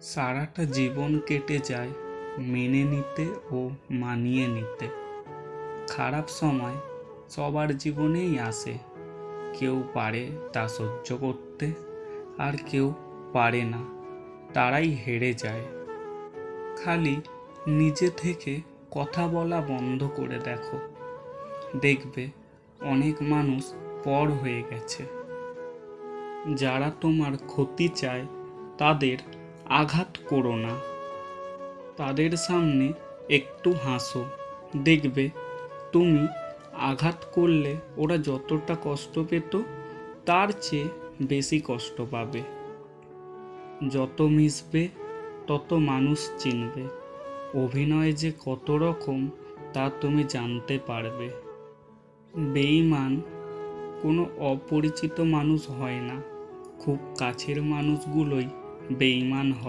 সারাটা জীবন কেটে যায় মেনে নিতে ও মানিয়ে নিতে। খারাপ সময় সবার জীবনেই আসে, কেউ পারে তা সহ্য করতে, আর কেউ পারে না, তারাই হেরে যায়। খালি নিজে থেকে কথা বলা বন্ধ করে দেখো, দেখবে অনেক মানুষ পর হয়ে গেছে। যারা তোমার ক্ষতি চায় তাদের আঘাত করো না, তাদের সামনে একটু হাসো, দেখবে তুমি আঘাত করলে ওরা যতটা কষ্ট পেত তার চেয়ে বেশি কষ্ট পাবে। যত মিশবে তত মানুষ চিনবে, অভিনয় যে কত রকম তা তুমি জানতে পারবে। বেঈমান কোনো অপরিচিত মানুষ হয় না, খুব কাছের মানুষগুলোই বেঈমান হয়।